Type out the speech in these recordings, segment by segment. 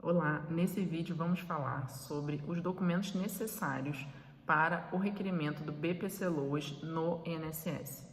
Olá, nesse vídeo vamos falar sobre os documentos necessários para o requerimento do BPC-Loas no INSS.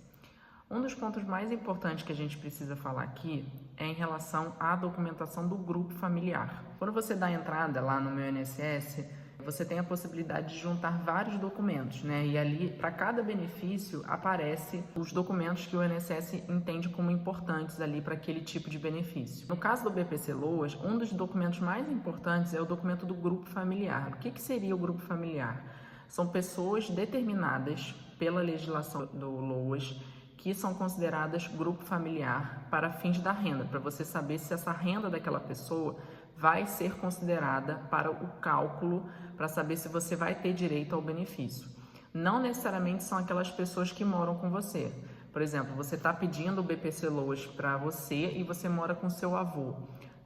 Um dos pontos mais importantes que a gente precisa falar aqui é em relação à documentação do grupo familiar. Quando você dá entrada lá no meu INSS, você tem a possibilidade de juntar vários documentos, né? E ali, para cada benefício, aparece os documentos que o INSS entende como importantes ali para aquele tipo de benefício. No caso do BPC-Loas, um dos documentos mais importantes é o documento do grupo familiar. O que seria o grupo familiar? São pessoas determinadas pela legislação do LOAS que são consideradas grupo familiar para fins da renda, para você saber se essa renda daquela pessoa vai ser considerada para o cálculo, para saber se você vai ter direito ao benefício. Não necessariamente são aquelas pessoas que moram com você. Por exemplo, você está pedindo o BPC-Loas para você e você mora com seu avô,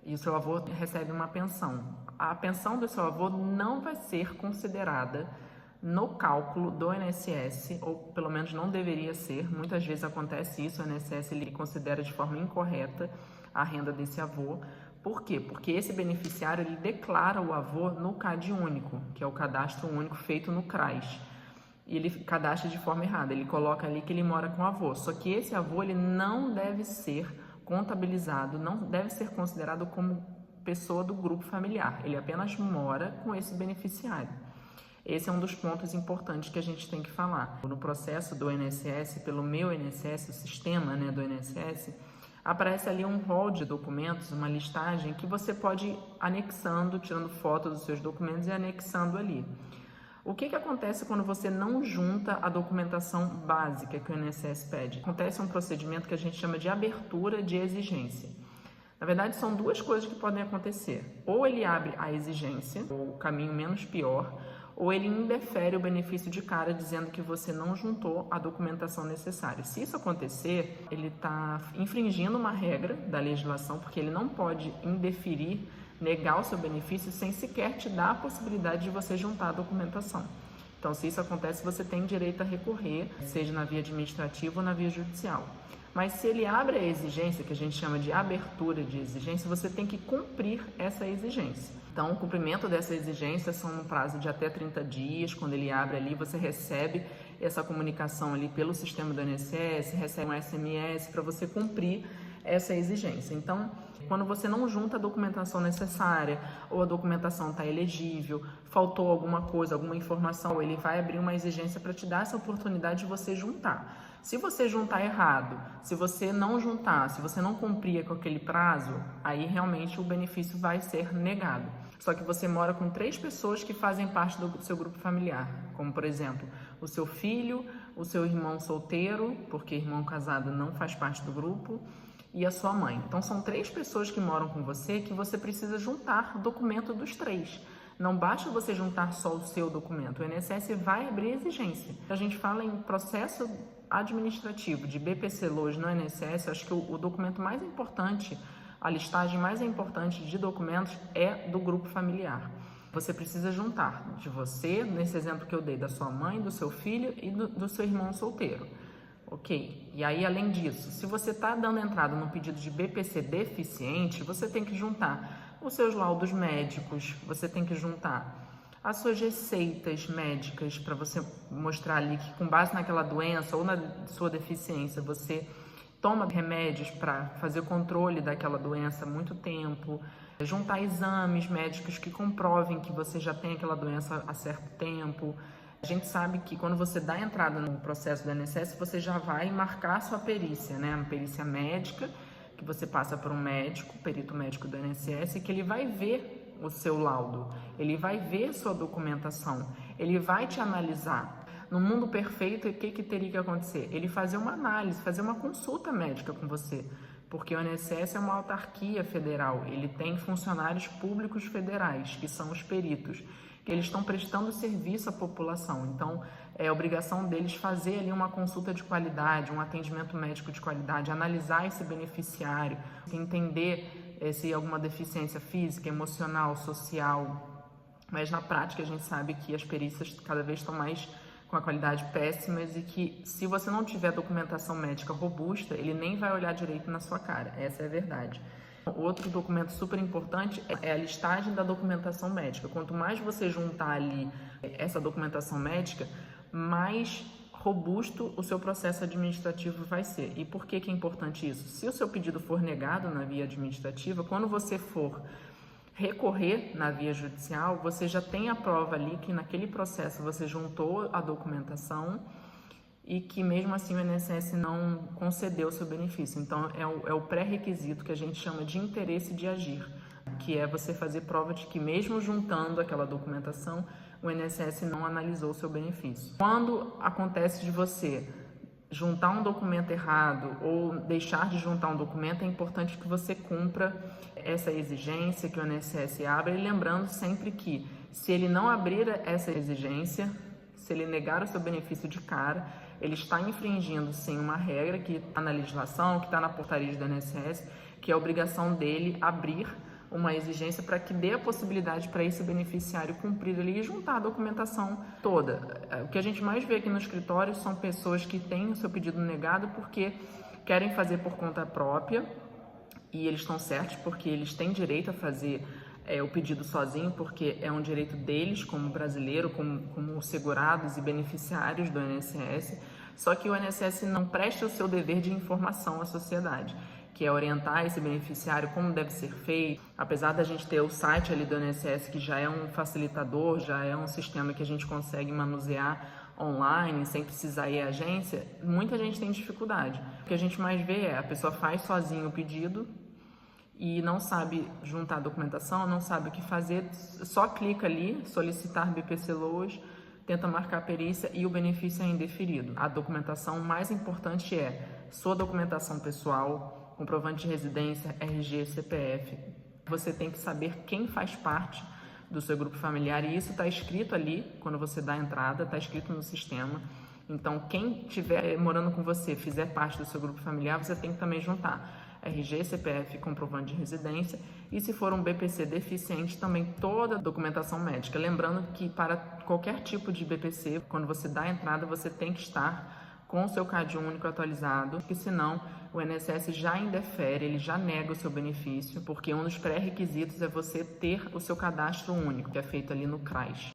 e o seu avô recebe uma pensão. A pensão do seu avô não vai ser considerada no cálculo do INSS, ou pelo menos não deveria ser. Muitas vezes acontece isso, o INSS ele considera de forma incorreta a renda desse avô. Por quê? Porque esse beneficiário ele declara o avô no CAD único, que é o cadastro único feito no CRAS. E ele cadastra de forma errada, ele coloca ali que ele mora com o avô. Só que esse avô ele não deve ser contabilizado, não deve ser considerado como pessoa do grupo familiar. Ele apenas mora com esse beneficiário. Esse é um dos pontos importantes que a gente tem que falar. No processo do INSS, pelo meu INSS, o sistema, né, do INSS, aparece ali um rol de documentos, uma listagem que você pode ir anexando, tirando foto dos seus documentos e anexando ali. O que acontece quando você não junta a documentação básica que o INSS pede? Acontece um procedimento que a gente chama de abertura de exigência. Na verdade, são duas coisas que podem acontecer. Ou ele abre a exigência, ou o caminho menos pior, ou ele indefere o benefício de cara dizendo que você não juntou a documentação necessária. Se isso acontecer, ele está infringindo uma regra da legislação, porque ele não pode indeferir, negar o seu benefício sem sequer te dar a possibilidade de você juntar a documentação. Então, se isso acontece, você tem direito a recorrer, seja na via administrativa ou na via judicial. Mas se ele abre a exigência, que a gente chama de abertura de exigência, você tem que cumprir essa exigência. Então, o cumprimento dessa exigência são no prazo de até 30 dias. Quando ele abre ali, você recebe essa comunicação ali pelo sistema do INSS, recebe um SMS para você cumprir essa exigência. Então, quando você não junta a documentação necessária ou a documentação está elegível, faltou alguma coisa, alguma informação, ele vai abrir uma exigência para te dar essa oportunidade de você juntar. Se você juntar errado, se você não juntar, se você não cumprir com aquele prazo, aí realmente o benefício vai ser negado. Só que você mora com 3 pessoas que fazem parte do seu grupo familiar, como por exemplo, o seu filho, o seu irmão solteiro, porque irmão casado não faz parte do grupo, e a sua mãe. Então são 3 pessoas que moram com você que você precisa juntar documento dos 3. Não basta você juntar só o seu documento, o INSS vai abrir exigência. A gente fala em processo administrativo de BPC-Loas no INSS, acho que o documento mais importante, a listagem mais importante de documentos é do grupo familiar. Você precisa juntar de você, nesse exemplo que eu dei, da sua mãe, do seu filho e do seu irmão solteiro. Ok, e aí além disso, se você está dando entrada no pedido de BPC deficiente, você tem que juntar os seus laudos médicos, você tem que juntar as suas receitas médicas para você mostrar ali que com base naquela doença ou na sua deficiência, você toma remédios para fazer o controle daquela doença há muito tempo, juntar exames médicos que comprovem que você já tem aquela doença há certo tempo. A gente sabe que quando você dá entrada no processo do INSS, você já vai marcar a sua perícia, né? Uma perícia médica, que você passa por um médico, perito médico do INSS, que ele vai ver o seu laudo, ele vai ver sua documentação, ele vai te analisar. No mundo perfeito, o que teria que acontecer? Ele fazer uma análise, fazer uma consulta médica com você, porque o INSS é uma autarquia federal, ele tem funcionários públicos federais, que são os peritos, que eles estão prestando serviço à população, então é obrigação deles fazer ali uma consulta de qualidade, um atendimento médico de qualidade, analisar esse beneficiário, entender se alguma deficiência física, emocional, social, mas na prática a gente sabe que as perícias cada vez estão mais com a qualidade péssimas e que se você não tiver documentação médica robusta, ele nem vai olhar direito na sua cara, essa é a verdade. Outro documento super importante é a listagem da documentação médica. Quanto mais você juntar ali essa documentação médica, mais robusto o seu processo administrativo vai ser. E por que é importante isso? Se o seu pedido for negado na via administrativa, quando você for recorrer na via judicial, você já tem a prova ali que naquele processo você juntou a documentação e que mesmo assim o INSS não concedeu o seu benefício. Então é o pré-requisito que a gente chama de interesse de agir, que é você fazer prova de que mesmo juntando aquela documentação, o INSS não analisou o seu benefício. Quando acontece de você juntar um documento errado ou deixar de juntar um documento, é importante que você cumpra essa exigência que o INSS abre, e lembrando sempre que se ele não abrir essa exigência, se ele negar o seu benefício de cara, ele está infringindo sim uma regra que está na legislação, que está na portaria do INSS, que é a obrigação dele abrir uma exigência para que dê a possibilidade para esse beneficiário cumprir ali e juntar a documentação toda. O que a gente mais vê aqui no escritório são pessoas que têm o seu pedido negado porque querem fazer por conta própria, e eles estão certos porque eles têm direito a fazer o pedido sozinho, porque é um direito deles como brasileiro, como segurados e beneficiários do INSS, só que o INSS não presta o seu dever de informação à sociedade, que é orientar esse beneficiário como deve ser feito. Apesar da gente ter o site ali do INSS, que já é um facilitador, já é um sistema que a gente consegue manusear online, sem precisar ir à agência, muita gente tem dificuldade. O que a gente mais vê é a pessoa faz sozinho o pedido e não sabe juntar a documentação, não sabe o que fazer, só clica ali, solicitar BPC Loas, tenta marcar a perícia e o benefício é indeferido. A documentação mais importante é sua documentação pessoal, comprovante de residência, RG, CPF. Você tem que saber quem faz parte do seu grupo familiar, e isso está escrito ali, quando você dá a entrada, está escrito no sistema. Então, quem estiver morando com você, fizer parte do seu grupo familiar, você tem que também juntar RG, CPF, comprovante de residência, e se for um BPC deficiente, também toda a documentação médica. Lembrando que para qualquer tipo de BPC, quando você dá a entrada, você tem que estar com o seu CAD único atualizado, porque senão o INSS já indefere, ele já nega o seu benefício, porque um dos pré-requisitos é você ter o seu cadastro único, que é feito ali no CRAS.